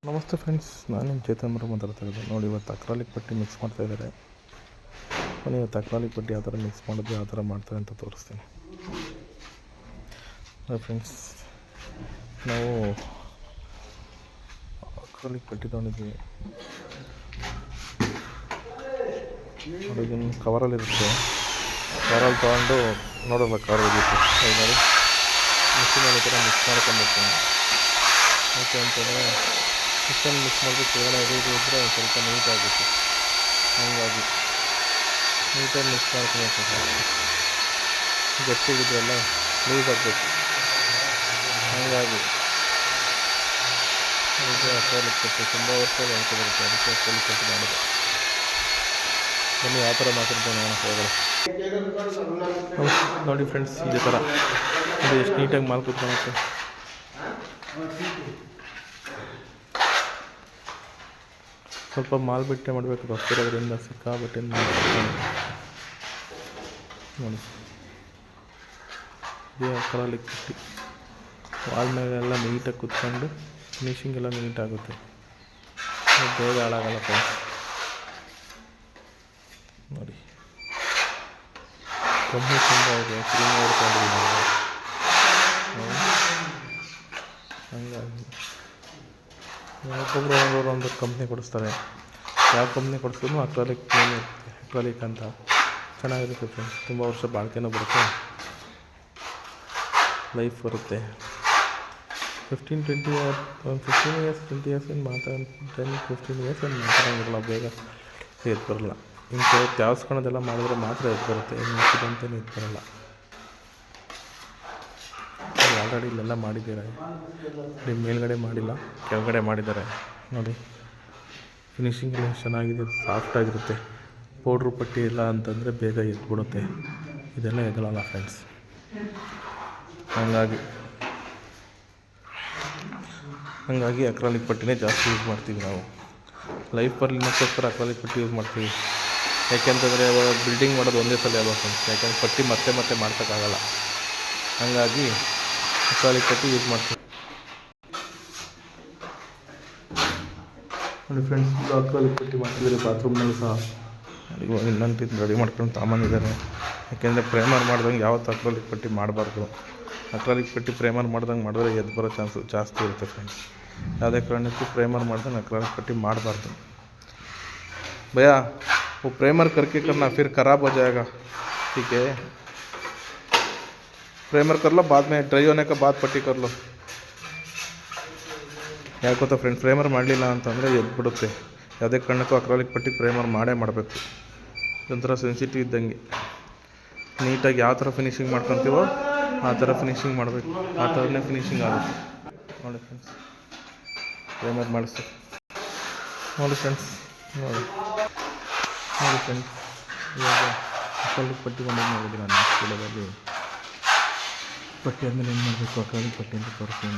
ನಮಸ್ತೆ ಫ್ರೆಂಡ್ಸ್, ನಾನು ನಿಮ್ಮ ಚೇತನ್ ಮಾತಾಡ್ತಾ ಇರೋದು. ನೋಡಿ, ಇವತ್ತು ಅಕ್ರಾಲಿಕ್ ಪಟ್ಟಿ ಮಿಕ್ಸ್ ಮಾಡ್ತಾಯಿದ್ದಾರೆ. ನಾನು ಇವತ್ತು ಅಕ್ರಾಲಿಕ್ ಪಟ್ಟಿ ಯಾವ ಥರ ಮಿಕ್ಸ್ ಮಾಡೋದು, ಯಾವ ಥರ ಮಾಡ್ತಾರೆ ಅಂತ ತೋರಿಸ್ತೀನಿ. ಫ್ರೆಂಡ್ಸ್, ನಾವು ಅಕ್ರಾಲಿಕ್ ಪಟ್ಟಿ ತೊಗೊಂಡಿದ್ವಿ. ನೋಡಿ, ಇದನ್ನು ಕವರಲ್ಲಿರುತ್ತೆ. ಕವರಲ್ಲಿ ತೊಗೊಂಡು ನೋಡೋಲ್ಲ, ಕವರ್ ಹೋಗಿತ್ತು. ನೋಡಿ, ಮಿಕ್ಸಿನಲ್ಲಿ ಈ ಥರ ಮಿಕ್ಸ್ ಮಾಡ್ಕೊಂಡ್ಬಿಡ್ತೀನಿ. ಯಾಕೆ ಅಂತಂದರೆ ಮಿಕ್ಸಲ್ಲಿ ಮಿಕ್ಸ್ ಮಾಡಿದ್ರೆ ಕೆಳಗಡೆ ಇದು ಇದ್ದರೆ ಒಂದು ಸ್ವಲ್ಪ ನೀಟಾಗುತ್ತೆ. ಹಾಗಾಗಿ ನೀಟಾಗಿ ಮಿಕ್ಸ್ ಮಾಡ್ಕೊಬೇಕು. ಗಟ್ಟಿಗಿದೆಲ್ಲ ಲೂಸ್ ಆಗಬೇಕು. ಹಾಗಾಗಿ ಇದು ಅಕ್ರಾಲಿಕ್ ಪಟ್ಟಿ ತುಂಬ ವರ್ಷ ನೆನಪು ಬರುತ್ತೆ. ಅದಕ್ಕೆ ಅಕ್ರಾಲಿಕ್ ಪಟ್ಟಿ ಮಾಡೋದು. ಬನ್ನಿ ಯಾವ ಥರ ಮಾತಾಡ್ತಾರೆ ನೋಡೋಣ ಕೆಳಗಡೆ. ನೋಡಿ ಫ್ರೆಂಡ್ಸ್, ಇದೇ ಥರ ಇದು ಎಷ್ಟು ನೀಟಾಗಿ ಮಾಲ್ ಕೂತ್ಕೊಳುತ್ತೆ. ಸ್ವಲ್ಪ ಮಾಲ್ ಬಿಟ್ಟೆ ಮಾಡಬೇಕು. ರೊಕ್ಕಿರೋದ್ರಿಂದ ಸಿಕ್ಕಾಬಿಟ್ಟೆ ನೋಡಿ, ಇದೇ ಅಕ್ರಾಲಿಕ್ ಪಟ್ಟಿ ವಾಲ್ ಮೇಲೆಲ್ಲ ನೀಟಾಗಿ ಕುತ್ಕೊಂಡು ಫಿನಿಶಿಂಗ್ ಎಲ್ಲ ನೀಟಾಗುತ್ತೆ. ಬೇಗ ಹಾಳಾಗಲ್ಲ ಫ್ರೆಂಡ್ಸ್. ನೋಡಿ, ಕಂಪ್ನಿ ತುಂಬ ಇದೆ. ಕ್ರೀಮ್ ಹೊಡ್ಕೊಂಡಿದ್ದೀನಿ. ಹಂಗಾಗಿ ಒಬ್ಬೊಬ್ಬರು ಒಂದು ಕಂಪ್ನಿ ಕೊಡಿಸ್ತಾರೆ. ಯಾವ ಕಂಪ್ನಿ ಕೊಡಿಸಿದ್ರು ಅಕ್ರಾಲಿಕ್ ನೇಮ್ ಇರುತ್ತೆ. ಅಕ್ರಾಲಿಕ್ ಅಂತ ಚೆನ್ನಾಗಿರುತ್ತೆ ಫ್ರೆಂಡ್ಸ್. ತುಂಬ ವರ್ಷ ಬಾಳಿಕೆನೂ ಬರುತ್ತೆ, ಲೈಫ್ ಬರುತ್ತೆ. 15-20 ಇಯರ್ಸ್ 20 ಇಯರ್ಸ್ ಏನು 10-15 ಇಯರ್ಸ್ ಏನು ಮಾತಾಡೋಂಗಿರಲ್ಲ. ಬೇಗ ಎದ್ದು ಬರೋಲ್ಲ. ಇನ್ನು ತ್ಯಾವ್ಸ್ಕೊಳೋದೆಲ್ಲ ಮಾಡಿದ್ರೆ ಮಾತ್ರ ಎದ್ದು ಬರುತ್ತೆ. ಇನ್ನು ಮಿಕ್ಕಿದಂತೇನು ಎದ್ದು ಬರೋಲ್ಲ. ಆಲ್ರೆಡಿ ಇಲ್ಲೆಲ್ಲ ಮಾಡಿದ್ದಾರೆ. ಮೇಲ್ಗಡೆ ಮಾಡಿಲ್ಲ, ಕೆಳಗಡೆ ಮಾಡಿದ್ದಾರೆ. ನೋಡಿ, ಫಿನಿಶಿಂಗ್ ಎಲ್ಲ ಚೆನ್ನಾಗಿದೆ, ಸಾಫ್ಟಾಗಿರುತ್ತೆ. ಪೌಡ್ರು ಪಟ್ಟಿ ಇಲ್ಲ ಅಂತಂದರೆ ಬೇಗ ಎದ್ಬಿಡುತ್ತೆ. ಇದೆಲ್ಲ ಎದ್ದಳಲ್ಲ ಫ್ರೆಂಡ್ಸ್. ಹಾಗಾಗಿ ಅಕ್ರಾಲಿಕ್ ಪಟ್ಟಿನೇ ಜಾಸ್ತಿ ಯೂಸ್ ಮಾಡ್ತೀವಿ ನಾವು. ಲೈಫ್ ಬರ್ಲಿನಕ್ಕೋಸ್ಕರ ಅಕ್ರಾಲಿಕ್ ಪಟ್ಟಿ ಯೂಸ್ ಮಾಡ್ತೀವಿ. ಯಾಕೆಂತಂದರೆ ಅವಾಗ ಬಿಲ್ಡಿಂಗ್ ಮಾಡೋದು ಒಂದೇ ಸಲ ಅಲ್ವಾ ಫ್ರೆಂಡ್ಸ್. ಯಾಕೆಂದರೆ ಪಟ್ಟಿ ಮತ್ತೆ ಮಾಡ್ಸೋಕ್ಕಾಗಲ್ಲ. ಹಾಗಾಗಿ ಅಕ್ರಾಲಿಕ್ ಪಟ್ಟಿ ಯೂಸ್ ಮಾಡ್ತೀವಿ. ನೋಡಿ ಫ್ರೆಂಡ್ಸ್, ಇದು ಅಕ್ರಾಲಿಕ್ ಪಟ್ಟಿ ಮಾಡ್ತಿದ್ದಾರೆ ಬಾತ್ರೂಮ್ನಲ್ಲಿ ಸಹ. ಇವಾಗ ಇನ್ನೊಂದು ರೆಡಿ ಮಾಡ್ಕೊಂಡು ತಗೊಂಬಂದಿದ್ದಾರೆ. ಯಾಕೆಂದರೆ ಪ್ರೇಮರ್ ಮಾಡ್ದಂಗೆ ಯಾವತ್ತು ಅಕ್ರಾಲಿಕ್ ಪಟ್ಟಿ ಮಾಡಬಾರ್ದು. ಅಕ್ರಾಲಿಕ್ ಪಟ್ಟಿ ಪ್ರೇಮರ್ ಮಾಡ್ದಂಗೆ ಮಾಡಿದ್ರೆ ಎದ್ದು ಬರೋ ಚಾನ್ಸು ಜಾಸ್ತಿ ಇರುತ್ತೆ ಫ್ರೆಂಡ್ಸ್. ಯಾವುದೇ ಕಾರಣಕ್ಕೂ ಪ್ರೇಮರ್ ಮಾಡ್ದಂಗೆ ಅಕ್ರಾಲಿಕ್ ಪಟ್ಟಿ ಮಾಡಬಾರ್ದು. ಭಯ್ಯ, वो प्रेमर करके करना, फिर ख़राब हो जाएगा. ठीक है, प्रेमर कर लो, बाद में ड्राई होने के बाद पट्टी कर लो. ಯಾಕೆ ಗೊತ್ತಾ ಫ್ರೆಂಡ್ಸ್, ಪ್ರೇಮರ್ ಮಾಡಲಿಲ್ಲ ಅಂತಂದರೆ ಎದ್ಬಿಡುತ್ತೆ. ಯಾವುದೇ ಕಾರಣಕ್ಕೂ ಅಕ್ರಾಲಿಕ್ ಪಟ್ಟಿ ಪ್ರೇಮರ್ ಮಾಡಬೇಕು. ಇದೊಂಥರ ಸೆನ್ಸಿಟಿವ್ ಇದ್ದಂಗೆ. ನೀಟಾಗಿ ಯಾವ ಥರ ಫಿನಿಶಿಂಗ್ ಮಾಡ್ಕೊತೀವೋ ಆ ಥರ ಫಿನಿಶಿಂಗ್ ಮಾಡಬೇಕು. ಆ ಥರನೇ ಫಿನಿಶಿಂಗ್ ಆಗುತ್ತೆ. ನೋಡಿ ಫ್ರೆಂಡ್ಸ್, ಪ್ರೇಮರ್ ಮಾಡಿಸಿ. ನೋಡಿ ಫ್ರೆಂಡ್ಸ್, ನೋಡಿ ಫ್ರೆಂಡ್ಸ್, ಇವಾಗ ಅಕ್ರಾಲಿಕ್ ಪಟ್ಟಿ ಬಂದಾಗ ನೋಡಿದ್ದೀನಿ ನಾನು ಸ್ಕೂಲಲ್ಲಿ. ಪಟ್ಟಿ ಆದಮೇಲೆ ಏನು ಮಾಡಬೇಕು ಅಕ್ರಾಲಿಕ್ ಪಟ್ಟಿ ಅಂತ ತೋರಿಸ್ತೀನಿ.